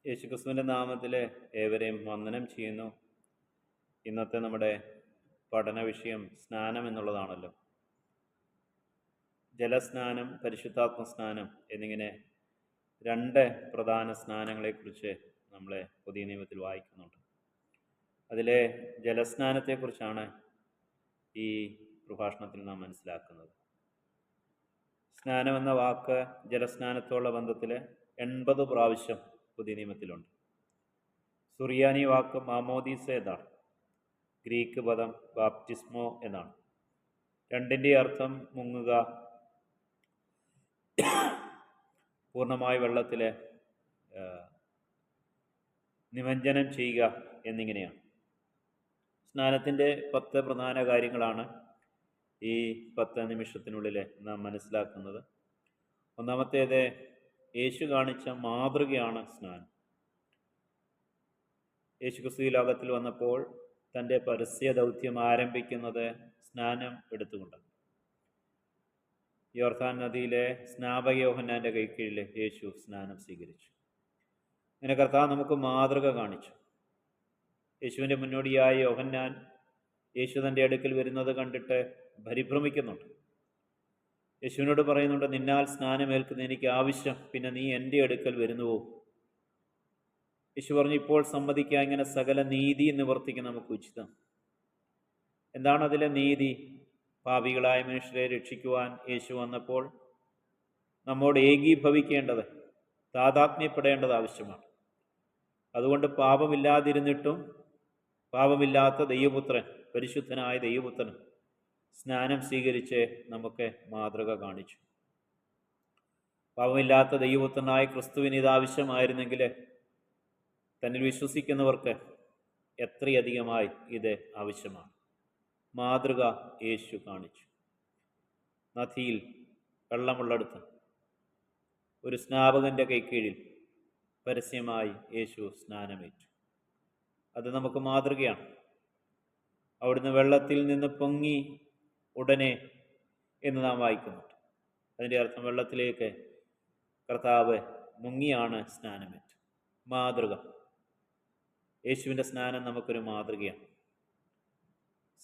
യേശുക്രിസ്തുവിൻ്റെ നാമത്തിൽ ഏവരെയും വന്ദനം ചെയ്യുന്നു. ഇന്നത്തെ നമ്മുടെ പഠന വിഷയം സ്നാനം എന്നുള്ളതാണല്ലോ. ജലസ്നാനം, പരിശുദ്ധാത്മ സ്നാനം എന്നിങ്ങനെ രണ്ട് പ്രധാന സ്നാനങ്ങളെക്കുറിച്ച് നമ്മളെ പുതിയ നിയമത്തിൽ വായിക്കുന്നുണ്ട്. അതിലെ ജലസ്നാനത്തെക്കുറിച്ചാണ് ഈ പ്രഭാഷണത്തിൽ നാം മനസ്സിലാക്കുന്നത്. സ്നാനം എന്ന വാക്ക് ജലസ്നാനത്തോടുള്ള ബന്ധത്തിൽ 80 പ്രാവശ്യം പുതിയ നിയമത്തിലുണ്ട്. സുറിയാനി വാക്ക് മാമോദീസ എന്നാണ്. ഗ്രീക്ക് പദം ബാപ്റ്റിസ്മോ എന്നാണ്. രണ്ടിൻ്റെ അർത്ഥം മുങ്ങുക, പൂർണ്ണമായി വെള്ളത്തിൽ നിമഞ്ജനം ചെയ്യുക എന്നിങ്ങനെയാണ്. സ്നാനത്തിൻ്റെ 10 പ്രധാന കാര്യങ്ങളാണ് ഈ 10 നിമിഷത്തിനുള്ളിൽ നാം മനസ്സിലാക്കുന്നത്. ഒന്നാമത്തേത്, യേശു കാണിച്ച മാതൃകയാണ് സ്നാനം. യേശുക്രിസ്തു ഈ ലോകത്തിൽ വന്നപ്പോൾ തൻ്റെ പരസ്യ ദൗത്യം ആരംഭിക്കുന്നത് സ്നാനം എടുത്തുകൊണ്ടാണ്. യോർദാൻ നദിയിലെ സ്നാപക യോഹന്നാൻ്റെ കൈക്കീഴിൽ യേശു സ്നാനം സ്വീകരിച്ചു. അങ്ങനെ കർത്താവ് നമുക്ക് മാതൃക കാണിച്ചു. യേശുവിൻ്റെ മുന്നോടിയായ യോഹന്നാൻ യേശു തൻ്റെ അടുക്കൽ വരുന്നത് കണ്ടിട്ട് പരിഭ്രമിക്കുന്നുണ്ട്. യേശുവിനോട് പറയുന്നുണ്ട്, നിന്നാൽ സ്നാനമേൽക്കുന്ന എനിക്ക് ആവശ്യം, പിന്നെ നീ എൻ്റെ അടുക്കൽ വരുന്നുവോ? യേശു പറഞ്ഞു, ഇപ്പോൾ സമ്മതിക്കുക, ഇങ്ങനെ സകല നീതി നിവർത്തിക്കാൻ നമുക്ക് ഉചിതം. എന്താണ് അതിലെ നീതി? പാപികളായ മനുഷ്യരെ രക്ഷിക്കുവാൻ യേശു വന്നപ്പോൾ നമ്മോട് ഏകീഭവിക്കേണ്ടത്, താതാത്മ്യപ്പെടേണ്ടത് ആവശ്യമാണ്. അതുകൊണ്ട് പാപമില്ലാതിരുന്നിട്ടും പാപമില്ലാത്ത ദൈവപുത്രൻ, പരിശുദ്ധനായ ദൈവപുത്രൻ സ്നാനം സ്വീകരിച്ച് നമുക്ക് മാതൃക കാണിച്ചു. പാപമില്ലാത്ത ദൈവപുത്രനായ ക്രിസ്തുവിന് ഇതാവശ്യമായിരുന്നെങ്കിൽ തന്നിൽ വിശ്വസിക്കുന്നവർക്ക് എത്രയധികമായി ഇത് ആവശ്യമാണ്. മാതൃക യേശു കാണിച്ചു. നദിയിൽ വെള്ളമുള്ളടുത്ത് ഒരു സ്നാപകൻ്റെ കൈക്കീഴിൽ പരസ്യമായി യേശു സ്നാനമേറ്റു. അത് നമുക്ക് മാതൃകയാണ്. അവിടുന്ന് വെള്ളത്തിൽ നിന്ന് പൊങ്ങി ഉടനെ എന്ന് നാം വായിക്കുന്നുണ്ട്. അതിൻ്റെ അർത്ഥം വെള്ളത്തിലേക്ക് കർത്താവ് മുങ്ങിയാണ് സ്നാനമേറ്റു. മാതൃക. യേശുവിൻ്റെ സ്നാനം നമുക്കൊരു മാതൃകയാണ്.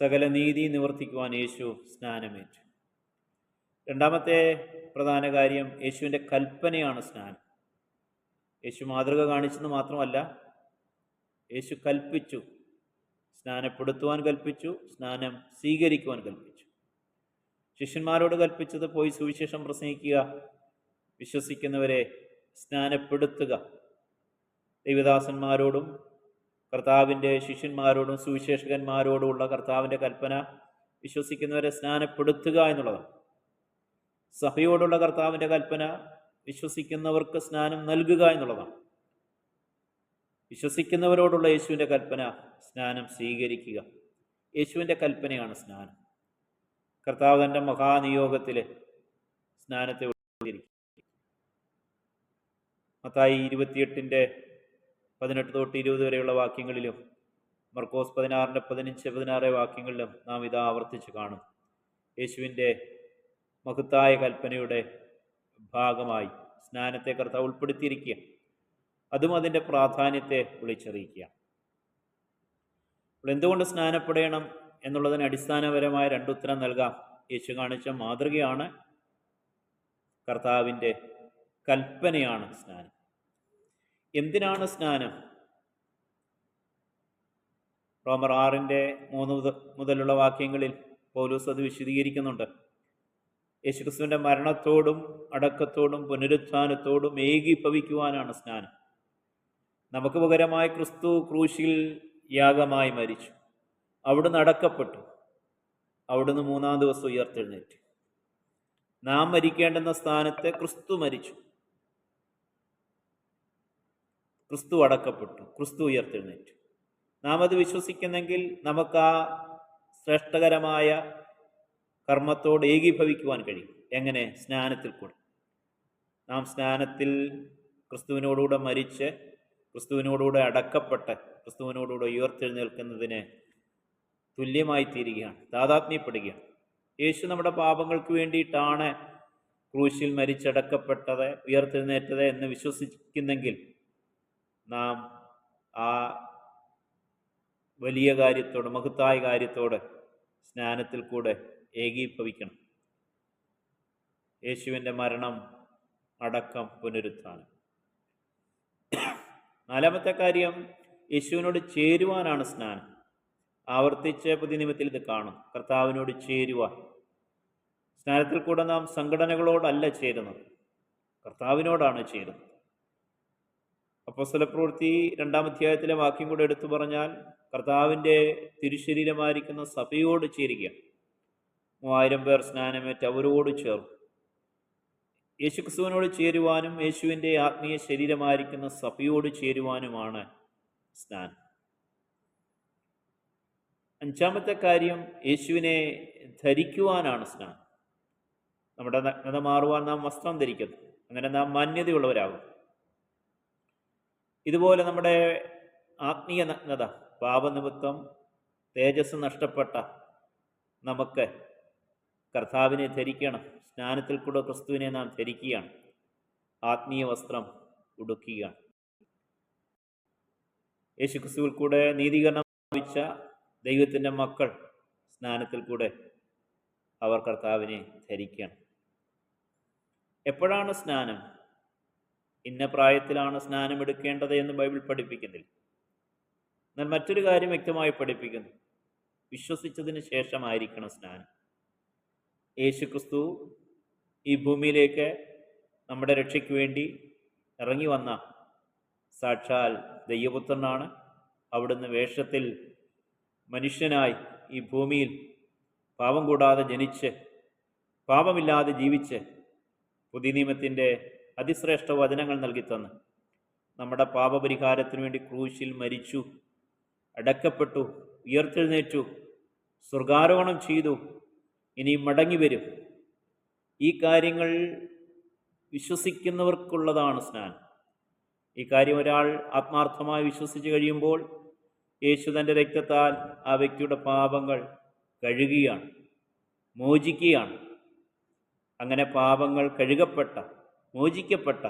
സകല നീതി നിവർത്തിക്കുവാൻ യേശു സ്നാനമേറ്റു. രണ്ടാമത്തെ പ്രധാന കാര്യം, യേശുവിൻ്റെ കൽപ്പനയാണ് സ്നാനം. യേശു മാതൃക കാണിച്ചെന്ന് മാത്രമല്ല, യേശു കൽപ്പിച്ചു. സ്നാനപ്പെടുത്തുവാൻ കൽപ്പിച്ചു, സ്നാനം സ്വീകരിക്കുവാൻ കൽപ്പിച്ചു. ശിഷ്യന്മാരോട് കൽപ്പിച്ചത്, പോയി സുവിശേഷം പ്രസംഗിക്കുക, വിശ്വസിക്കുന്നവരെ സ്നാനപ്പെടുത്തുക. ദൈവദാസന്മാരോടും കർത്താവിൻ്റെ ശിഷ്യന്മാരോടും സുവിശേഷകന്മാരോടുമുള്ള കർത്താവിൻ്റെ കൽപ്പന വിശ്വസിക്കുന്നവരെ സ്നാനപ്പെടുത്തുക എന്നുള്ളതാണ്. സഭയോടുള്ള കർത്താവിൻ്റെ കൽപ്പന വിശ്വസിക്കുന്നവർക്ക് സ്നാനം നൽകുക എന്നുള്ളതാണ്. വിശ്വസിക്കുന്നവരോടുള്ള യേശുവിൻ്റെ കൽപ്പന സ്നാനം സ്വീകരിക്കുക. യേശുവിൻ്റെ കൽപ്പനയാണ് സ്നാനം. കർത്താവ് തൻ്റെ മഹാനിയോഗത്തിൽ സ്നാനത്തെ ഉൾക്കൊള്ളിരിക്കും. മത്തായി 28:18 തൊട്ട് 20 വരെയുള്ള വാക്യങ്ങളിലും മർക്കോസ് 16:15-16 വാക്യങ്ങളിലും നാം ഇത് ആവർത്തിച്ച് കാണും. യേശുവിൻ്റെ മഹത്തായ കൽപ്പനയുടെ ഭാഗമായി സ്നാനത്തെ കർത്താവ് ഉൾപ്പെടുത്തിയിരിക്കുക. അതും അതിൻ്റെ പ്രാധാന്യത്തെ വിളിച്ചറിയിക്കുക. അപ്പോൾ എന്തുകൊണ്ട് സ്നാനപ്പെടണം എന്നുള്ളതിന് അടിസ്ഥാനപരമായ 2 ഉത്തരം നൽകാം. യേശു കാണിച്ച മാതൃകയാണ്, കർത്താവിൻ്റെ കൽപ്പനയാണ് സ്നാനം. എന്തിനാണ് സ്നാനം? റോമർ 6:3 മുതലുള്ള വാക്യങ്ങളിൽ പൗലോസ് അത് വിശദീകരിക്കുന്നുണ്ട്. യേശുക്രിസ്തുവിൻ്റെ മരണത്തോടും അടക്കത്തോടും പുനരുത്ഥാനത്തോടും ഏകീഭവിക്കുവാനാണ് സ്നാനം. നമുക്ക് പകരമായി ക്രിസ്തു ക്രൂശിൽ യാഗമായി മരിച്ചു. അവിടുന്ന് അടക്കപ്പെട്ടു. അവിടുന്ന് 3-ാം ദിവസം ഉയർത്തെഴുന്നേറ്റു. നാം മരിക്കേണ്ടുന്ന സ്ഥാനത്ത് ക്രിസ്തു മരിച്ചു. ക്രിസ്തു അടക്കപ്പെട്ടു. ക്രിസ്തു ഉയർത്തെഴുന്നേറ്റു. നാം അത് വിശ്വസിക്കുന്നെങ്കിൽ നമുക്ക് ആ ശ്രേഷ്ഠകരമായ കർമ്മത്തോട് ഏകീഭവിക്കുവാൻ കഴിയും. എങ്ങനെ? സ്നാനത്തിൽ കൂടെ. നാം സ്നാനത്തിൽ ക്രിസ്തുവിനോടുകൂടെ മരിച്ച്, ക്രിസ്തുവിനോടുകൂടെ അടക്കപ്പെട്ട്, ക്രിസ്തുവിനോടുകൂടെ ഉയർത്തെഴുന്നേൽക്കുന്നതിന് തുല്യമായി തീരുകയാണ്, താതാത്മ്യപ്പെടുകയാണ്. യേശു നമ്മുടെ പാപങ്ങൾക്ക് വേണ്ടിയിട്ടാണ് ക്രൂശിൽ മരിച്ചടക്കപ്പെട്ടത്, ഉയർത്തെഴുന്നേറ്റത് എന്ന് വിശ്വസിക്കുന്നെങ്കിൽ നാം ആ വലിയ കാര്യത്തോട്, മഹത്തായ കാര്യത്തോട് സ്നാനത്തിൽ കൂടെ ഏകീഭവിക്കണം. യേശുവിൻ്റെ മരണം, അടക്കം, പുനരുത്ഥാനം. നാലാമത്തെ കാര്യം, യേശുവിനോട് ചേരുവാനാണ് സ്നാനം. ആവർത്തിച്ച് പുതിയ നിയമത്തിൽ ഇത് കാണും. കർത്താവിനോട് ചേരുവാൻ. സ്നാനത്തിൽ കൂടെ നാം സംഘടനകളോടല്ല ചേരുന്നത്, കർത്താവിനോടാണ് ചേരുന്നത്. അപ്പോസ്തലപ്രവൃത്തി 2-ാം അധ്യായത്തിലെ വാക്യം കൂടെ എടുത്തു പറഞ്ഞാൽ, കർത്താവിൻ്റെ തിരുശരീരമായിരിക്കുന്ന സഭയോട് ചേരുക. 3000 പേർ സ്നാനമേറ്റ് അവരോട് ചേർന്നു. യേശുക്രിസ്തുവിനോട് ചേരുവാനും യേശുവിൻ്റെ ആത്മീയ ശരീരമായിരിക്കുന്ന സഭയോട് ചേരുവാനുമാണ് സ്നാനം. 5-ാമത്തെ കാര്യം, യേശുവിനെ ധരിക്കുവാനാണ് സ്നാനം. നമ്മുടെ നഗ്നത മാറുവാൻ നാം വസ്ത്രം ധരിക്കുന്നു. അങ്ങനെ നാം മാന്യതയുള്ളവരാകും. ഇതുപോലെ നമ്മുടെ ആത്മീയ നഗ്നത, പാപനിമിത്തം തേജസ് നഷ്ടപ്പെട്ട നമുക്ക് കർത്താവിനെ ധരിക്കണം. സ്നാനത്തിൽ കൂടെ ക്രിസ്തുവിനെ നാം ധരിക്കുകയാണ്, ആത്മീയ വസ്ത്രം ഉടുക്കുകയാണ്. യേശുക്രിസ്തുവിൽ കൂടെ നീതീകരണം പ്രാപിച്ച ദൈവത്തിൻ്റെ മക്കൾ സ്നാനത്തിൽ കൂടെ അവർ കർത്താവിനെ ധരിക്കണം. എപ്പോഴാണ് സ്നാനം? ഇന്ന പ്രായത്തിലാണ് സ്നാനം എടുക്കേണ്ടത് എന്ന് ബൈബിൾ പഠിപ്പിക്കുന്നില്ല. എന്നാൽ മറ്റൊരു കാര്യം വ്യക്തമായി പഠിപ്പിക്കുന്നു: വിശ്വസിച്ചതിന് ശേഷമായിരിക്കണം സ്നാനം. യേശുക്രിസ്തു ഈ ഭൂമിയിലേക്ക് നമ്മുടെ രക്ഷയ്ക്ക് വേണ്ടി ഇറങ്ങി വന്ന സാക്ഷാൽ ദൈവപുത്രനാണ്. അവിടുന്ന് വേഷത്തിൽ മനുഷ്യനായി ഈ ഭൂമിയിൽ പാപം കൂടാതെ ജനിച്ച് പാപമില്ലാതെ ജീവിച്ച് പുതിയ നിയമത്തിൻ്റെ അതിശ്രേഷ്ഠ വചനങ്ങൾ നൽകിത്തന്ന് നമ്മുടെ പാപപരിഹാരത്തിനു വേണ്ടി ക്രൂശിൽ മരിച്ചു, അടക്കപ്പെട്ടു, ഉയർത്തെഴുന്നേറ്റു, സ്വർഗാരോഹണം ചെയ്തു, ഇനി മടങ്ങി വരും. ഈ കാര്യങ്ങൾ വിശ്വസിക്കുന്നവർക്കുള്ളതാണ് സ്നാനം. ഈ കാര്യം ഒരാൾ ആത്മാർത്ഥമായി വിശ്വസിച്ച് കഴിയുമ്പോൾ യേശു തൻ്റെ രക്തത്താൽ ആ വ്യക്തിയുടെ പാപങ്ങൾ കഴുകുകയാണ്, മോചിക്കുകയാണ്. അങ്ങനെ പാപങ്ങൾ കഴുകപ്പെട്ട, മോചിക്കപ്പെട്ട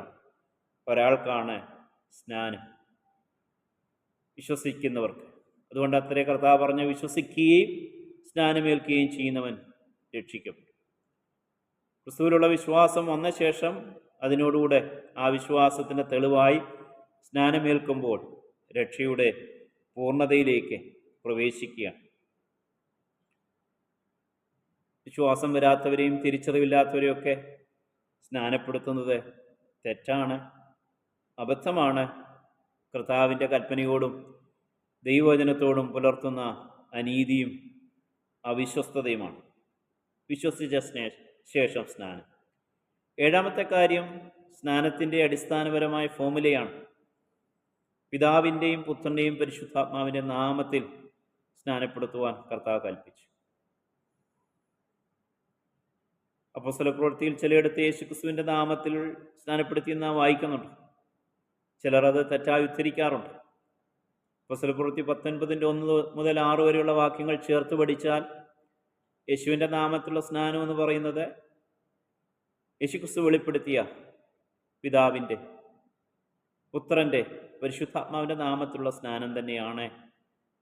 ഒരാൾക്കാണ് സ്നാനം, വിശ്വസിക്കുന്നവർക്ക്. അതുകൊണ്ട് അത്രേ കർത്താവ് പറഞ്ഞ്, വിശ്വസിക്കുകയും സ്നാനമേൽക്കുകയും ചെയ്യുന്നവൻ രക്ഷിക്കപ്പെടും. ക്രിസ്തുവിലുള്ള വിശ്വാസം വന്ന ശേഷം അതിനോടുകൂടെ ആ വിശ്വാസത്തിൻ്റെ തെളിവായി സ്നാനമേൽക്കുമ്പോൾ രക്ഷയുടെ പൂർണ്ണതയിലേക്ക് പ്രവേശിക്കുകയാണ്. വിശ്വാസം വരാത്തവരെയും തിരിച്ചറിവില്ലാത്തവരെയും ഒക്കെ സ്നാനപ്പെടുത്തുന്നത് തെറ്റാണ്, അബദ്ധമാണ്. കർത്താവിൻ്റെ കൽപ്പനയോടും ദൈവവചനത്തോടും പുലർത്തുന്ന അനീതിയും അവിശ്വസ്തതയുമാണ്. വിശ്വസിച്ച ശേഷം സ്നാനം. 7-ാമത്തെ കാര്യം, സ്നാനത്തിൻ്റെ അടിസ്ഥാനപരമായ ഫോമുലയാണ്. പിതാവിൻ്റെയും പുത്രൻ്റെയും പരിശുദ്ധാത്മാവിൻ്റെ നാമത്തിൽ സ്നാനപ്പെടുത്തുവാൻ കർത്താവ് കൽപ്പിച്ചു. അപ്പോസ്തലപ്രവൃത്തിയിൽ ചിലയിടത്ത് യേശുക്രിസ്തുവിൻ്റെ നാമത്തിൽ സ്നാനപ്പെടുത്തിയെന്ന് നാം വായിക്കുന്നുണ്ട്. ചിലർ അത് തെറ്റായി ഉദ്ധരിക്കാറുണ്ട്. അപ്പോസ്തലപ്രവൃത്തി 19-ൻ്റെ 1 മുതൽ 6 വരെയുള്ള വാക്യങ്ങൾ ചേർത്ത് പഠിച്ചാൽ യേശുവിൻ്റെ നാമത്തിലുള്ള സ്നാനം എന്ന് പറയുന്നത് യേശുക്രിസ്തു വെളിപ്പെടുത്തിയ പിതാവിൻ്റെ, പുത്രൻ്റെ, പരിശുദ്ധാത്മാവിൻ്റെ നാമത്തിലുള്ള സ്നാനം തന്നെയാണ്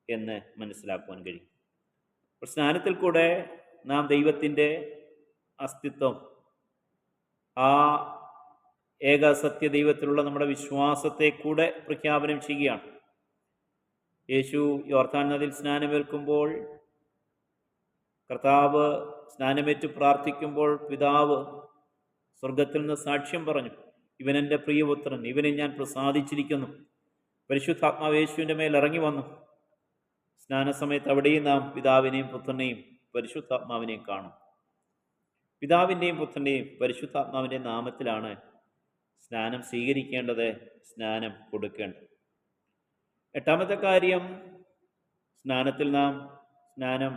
എന്ന് മനസ്സിലാക്കുവാൻ കഴിയും. സ്നാനത്തിൽ കൂടെ നാം ദൈവത്തിൻ്റെ അസ്തിത്വം, ആ ഏക സത്യ ദൈവത്തിലുള്ള നമ്മുടെ വിശ്വാസത്തെ കൂടെ പ്രഖ്യാപനം ചെയ്യുകയാണ്. യേശു യോർദാൻ നദിയിൽ സ്നാനമേൽക്കുമ്പോൾ, കർത്താവ് സ്നാനമേറ്റ് പ്രാർത്ഥിക്കുമ്പോൾ പിതാവ് സ്വർഗത്തിൽ നിന്ന് സാക്ഷ്യം പറഞ്ഞു, ഇവൻ എൻ്റെ പ്രിയപുത്രൻ, ഇവനെ ഞാൻ പ്രസാദിച്ചിരിക്കുന്നു. പരിശുദ്ധാത്മാവ് യേശുവിൻ്റെ മേൽ ഇറങ്ങി വന്നു. സ്നാനസമയത്ത് അവിടെയും നാം പിതാവിനെയും പുത്രനെയും പരിശുദ്ധാത്മാവിനെയും കാണും. പിതാവിൻ്റെയും പുത്രൻ്റെയും പരിശുദ്ധാത്മാവിൻ്റെ നാമത്തിലാണ് സ്നാനം സ്വീകരിക്കേണ്ടത്, സ്നാനം കൊടുക്കേണ്ടത്. 8-ാമത്തെ കാര്യം, സ്നാനത്തിൽ നാം സ്നാനം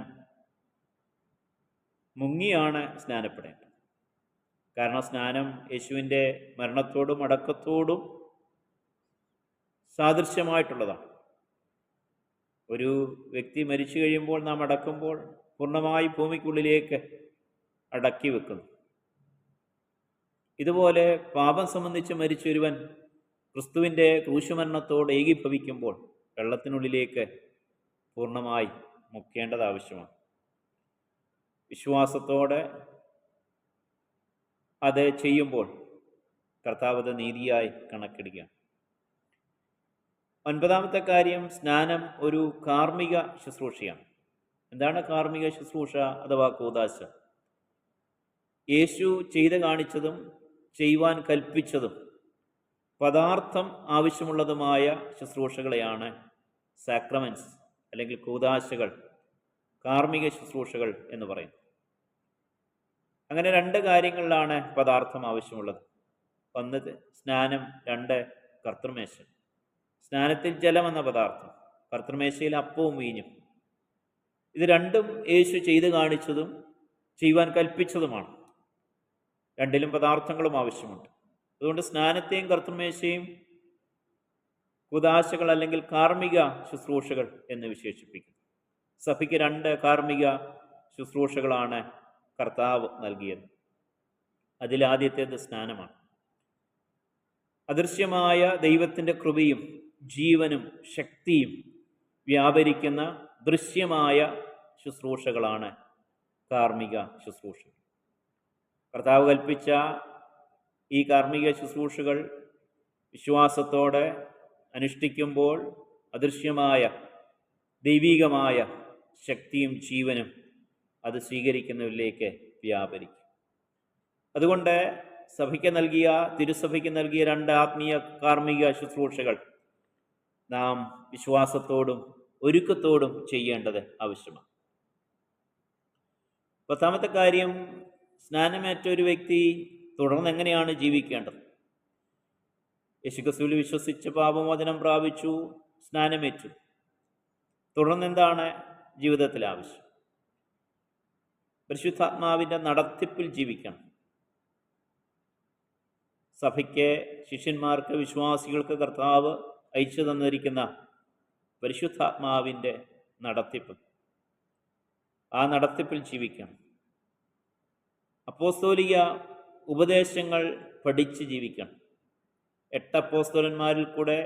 മുങ്ങിയാണ് സ്നാനപ്പെടേണ്ടത്. കാരണം സ്നാനം യേശുവിൻ്റെ മരണത്തോടും അടക്കത്തോടും സാദൃശ്യമായിട്ടുള്ളതാണ്. ഒരു വ്യക്തി മരിച്ചു കഴിയുമ്പോൾ നാം അടക്കുമ്പോൾ പൂർണ്ണമായി ഭൂമിക്കുള്ളിലേക്ക് അടക്കി വെക്കുന്നു. ഇതുപോലെ പാപം സംബന്ധിച്ച് മരിച്ചൊരുവൻ ക്രിസ്തുവിൻ്റെ ക്രൂശുമരണത്തോട് ഏകീഭവിക്കുമ്പോൾ വെള്ളത്തിനുള്ളിലേക്ക് പൂർണ്ണമായി മുക്കേണ്ടത് ആവശ്യമാണ്. വിശ്വാസത്തോടെ അത് ചെയ്യുമ്പോൾ കർത്താവ് അത് നീതിയായി കണക്കിടുകയാണ്. 9ാമത്തെ കാര്യം, സ്നാനം ഒരു കാർമ്മിക ശുശ്രൂഷയാണ്. എന്താണ് കാർമ്മിക ശുശ്രൂഷ അഥവാ കൂദാശ? യേശു ചെയ്ത് കാണിച്ചതും ചെയ്യുവാൻ കൽപ്പിച്ചതും പദാർത്ഥം ആവശ്യമുള്ളതുമായ ശുശ്രൂഷകളെയാണ് സാക്രമെൻറ്റ്സ് അല്ലെങ്കിൽ കൂദാശകൾ, കാർമ്മിക ശുശ്രൂഷകൾ എന്ന് പറയും. അങ്ങനെ 2 കാര്യങ്ങളിലാണ് പദാർത്ഥം ആവശ്യമുള്ളത്. 1 സ്നാനം, 2 കർത്തൃമേശ. സ്നാനത്തിൽ ജലം എന്ന പദാർത്ഥം, കർത്തൃമേശയിൽ അപ്പവും വീഞ്ഞും. ഇത് രണ്ടും യേശു ചെയ്ത് കാണിച്ചതും ചെയ്യുവാൻ കൽപ്പിച്ചതുമാണ്. 2ലും പദാർത്ഥങ്ങളും ആവശ്യമുണ്ട്. അതുകൊണ്ട് സ്നാനത്തെയും കർത്തൃമേശയും കൂദാശകൾ അല്ലെങ്കിൽ കാർമ്മിക ശുശ്രൂഷകൾ എന്ന് വിശേഷിപ്പിക്കുന്നു. സഭയ്ക്ക് 2 കാർമ്മിക ശുശ്രൂഷകളാണ് കർത്താവ് നൽകിയത്. അതിലാദ്യത്തേത് സ്നാനമാണ്. അദൃശ്യമായ ദൈവത്തിൻ്റെ കൃപയും ജീവനും ശക്തിയും വ്യാപരിക്കുന്ന ദൃശ്യമായ ശുശ്രൂഷകളാണ് കാർമ്മിക ശുശ്രൂഷകൾ. കർത്താവ് കൽപ്പിച്ച ഈ കാർമ്മിക ശുശ്രൂഷകൾ വിശ്വാസത്തോടെ അനുഷ്ഠിക്കുമ്പോൾ അദൃശ്യമായ ദൈവികമായ ശക്തിയും ജീവനും അത് സ്വീകരിക്കുന്നവരിലേക്ക് വ്യാപരിക്കും. അതുകൊണ്ട് തിരുസഭയ്ക്ക് നൽകിയ 2 ആത്മീയ കാർമ്മിക ശുശ്രൂഷകൾ നാം വിശ്വാസത്തോടും ഒരുക്കത്തോടും ചെയ്യേണ്ടത് ആവശ്യമാണ്. 10ാമത്തെ കാര്യം, സ്നാനമേറ്റ ഒരു വ്യക്തി തുടർന്ന് എങ്ങനെയാണ് ജീവിക്കേണ്ടത്? യേശുക്രിസ്തുവിൽ വിശ്വസിച്ച് പാപമോചനം പ്രാപിച്ചു, സ്നാനമേറ്റു. തുടർന്ന് എന്താണ് ജീവിതത്തിൽ ആവശ്യം? പരിശുദ്ധാത്മാവിൻ്റെ നടത്തിപ്പിൽ ജീവിക്കണം. സഭയ്ക്ക്, ശിഷ്യന്മാർക്ക്, വിശ്വാസികൾക്ക് കർത്താവ് അയച്ചു തന്നിരിക്കുന്ന പരിശുദ്ധാത്മാവിൻ്റെ നടത്തിപ്പ്, ആ നടത്തിപ്പിൽ ജീവിക്കണം. അപ്പോസ്തോലിക ഉപദേശങ്ങൾ പഠിച്ച് ജീവിക്കണം. 8 അപ്പോസ്തലന്മാരിൽ കൂടെ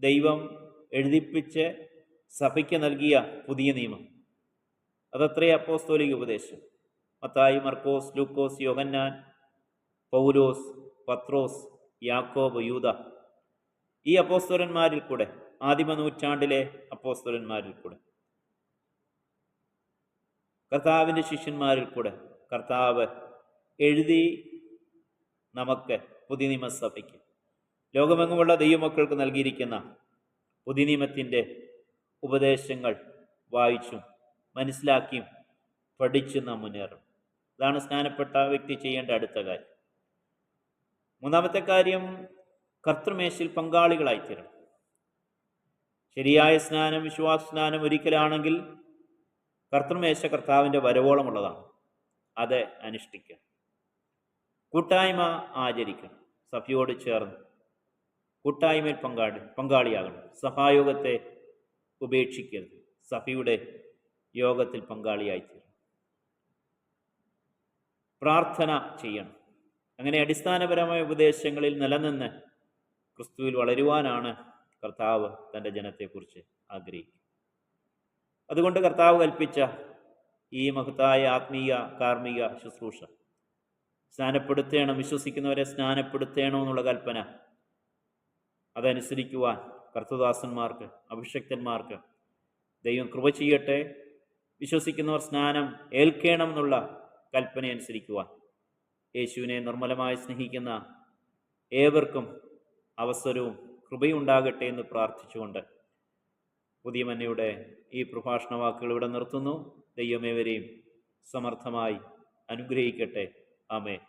ദൈവം എഴുതിപ്പിച്ച് സഭയ്ക്ക് നൽകിയ പുതിയ നിയമം, അതത്രേ അപ്പോസ്തോലിക ഉപദേശം. മത്തായി, മർക്കോസ്, ലൂക്കോസ്, യോഹന്നാൻ, പൗലോസ്, പത്രോസ്, യാക്കോബ്, യൂദ, ഈ അപ്പോസ്തലന്മാരിൽ കൂടെ, ആദിമ നൂറ്റാണ്ടിലെ അപ്പോസ്തലന്മാരിൽ കൂടെ, കർത്താവിൻ്റെ ശിഷ്യന്മാരിൽ കൂടെ കർത്താവ് എഴുതി നമുക്ക് പുതിയ നിയമസഭയ്ക്ക്, ലോകമെങ്ങുമുള്ള ദൈവമക്കൾക്ക് നൽകിയിരിക്കുന്ന പുതിയ നിയമത്തിൻ്റെ ഉപദേശങ്ങൾ വായിച്ചും മനസ്സിലാക്കിയും പഠിച്ചും നാം മുന്നേറും. ഇതാണ് സ്നാനപ്പെട്ട വ്യക്തി ചെയ്യേണ്ട അടുത്ത കാര്യം. 3ാമത്തെ കാര്യം, കർത്തൃമേശയിൽ പങ്കാളികളായിത്തീരണം. ശരിയായ സ്നാനം, വിശ്വാസ സ്നാനം ഒരിക്കലാണെങ്കിൽ കർത്തൃമേശ കർത്താവിൻ്റെ വരവോളമുള്ളതാണ്. അത് അനുഷ്ഠിക്കുക. കൂട്ടായ്മ ആചരിക്കണം. സഭയോട് ചേർന്ന് കൂട്ടായ്മയിൽ പങ്കാളിയാകണം. സഭായോഗത്തെ ഉപേക്ഷിക്കരുത്. സഭയുടെ യോഗത്തിൽ പങ്കാളിയായിത്തീരണം. പ്രാർത്ഥന ചെയ്യണം. അങ്ങനെ അടിസ്ഥാനപരമായ ഉപദേശങ്ങളിൽ നിലനിന്ന് ക്രിസ്തുവിൽ വളരുവാനാണ് കർത്താവ് തൻ്റെ ജനത്തെക്കുറിച്ച് ആഗ്രഹിക്കുന്നത്. അതുകൊണ്ട് കർത്താവ് കൽപ്പിച്ച ഈ മഹത്തായ ആത്മീയ കാർമ്മിക ശുശ്രൂഷ, സ്നാനപ്പെടുത്തേണം, വിശ്വസിക്കുന്നവരെ സ്നാനപ്പെടുത്തേണം എന്നുള്ള കൽപ്പന, അതനുസരിക്കുവാൻ കർത്തൃദാസന്മാർക്ക്, അഭിഷക്തന്മാർക്ക് ദൈവം കൃപ ചെയ്യട്ടെ. വിശ്വസിക്കുന്നവർ സ്നാനം ഏൽക്കണം എന്നുള്ള കൽപ്പന അനുസരിക്കുവാൻ യേശുവിനെ നിർമ്മലമായി സ്നേഹിക്കുന്ന ഏവർക്കും അവസരവും കൃപയുണ്ടാകട്ടെ എന്ന് പ്രാർത്ഥിച്ചുകൊണ്ട് പുതിയ മന്നയുടെ ഈ പ്രഭാഷണ വാക്കുകൾ ഇവിടെ നിർത്തുന്നു. ദൈവമേവരെയും സമർത്ഥമായി അനുഗ്രഹിക്കട്ടെ. ആമേൻ.